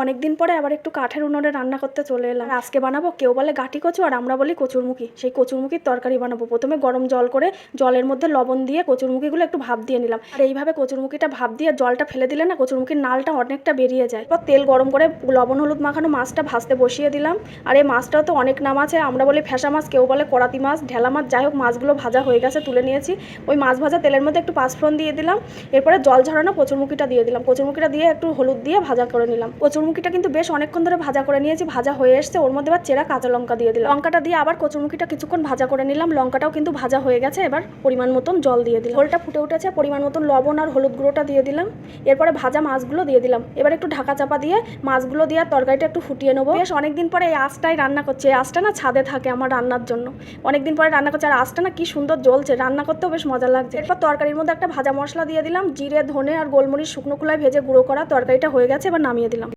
অনেকদিন পরে আবার একটু কাঠের উনুনে রান্না করতে চলে এলাম। আজকে বানাবো, কেউ বলে গাটি কচু আর আমরা বলি কচুরমুখী। সেই কচুরমুখীর তরকারি বানাবো। প্রথমে গরম জল করে জলের মধ্যে লবণ দিয়ে কচুরমুখীগুলো একটু ভাপ দিয়ে নিলাম। আর এইভাবে কচুরমুখীটা ভাপ দিয়ে জলটা ফেলে দিলে না কচুরমুখীর নালটা অনেকটা বেরিয়ে যায়। এরপর তেল গরম করে লবণ হলুদ মাখানো মাছটা ভাজতে বসিয়ে দিলাম। আর এই মাছটাও তো অনেক নাম আছে, আমরা বলি ফ্যাসা মাছ, কেউ বলে করাতি মাছ, ঢেলা মাছ, যাই হোক মাছগুলো ভাজা হয়ে গেছে, তুলে নিয়েছি। ওই মাছ ভাজা তেলের মধ্যে একটু পাঁচফোড়ন দিয়ে দিলাম। এরপরে জল ঝরানো কচুরমুখীটা দিয়ে দিলাম। কচুরমুখীটা দিয়ে একটু হলুদ দিয়ে ভাজা করে নিলাম। কচুরমুখীটা কিন্তু বেশ অনেকক্ষণ ধরে ভাজা করে নিয়েছি, ভাজা হয়ে এসছে। ওর মধ্যে এবার চেরা কাঁচা লঙ্কা দিয়ে দিলাম। লঙ্কাটা দিয়ে আবার কচুরমুখীটা কিছুক্ষণ ভাজা করে নিলাম। লঙ্কাটাও কিন্তু ভাজা হয়ে গেছে। এবার পরিমাণ মতন জল দিয়ে দিলাম। ঝোলটা ফুটে উঠেছে, পরিমাণ মতন লবণ আর হলুদ গুঁড়োটা দিয়ে দিলাম। এরপরে ভাজা মাছগুলো দিয়ে দিলাম। এবার একটু ঢাকা চাপা দিয়ে মাছগুলো দিয়ে তরকারিটা একটু ফুটিয়ে নেবো। বেশ অনেকদিন পরে এই আঁচটাই রান্না করছে। এই আঁচটা না ছাদে থাকে আমার রান্নার জন্য, অনেকদিন পরে রান্না করছে। আর আঁচটা না কি সুন্দর জ্বলছে, রান্না করতেও বেশ মজা লাগছে। এরপর তরকারির মধ্যে একটা ভাজা মশলা দিয়ে দিলাম। জিরে, ধনে আর গোলমরিচ শুকনো খোলায় ভেজে গুঁড়ো করা তরকারিটা হয়ে গেছে, এবার নামিয়ে দিলাম।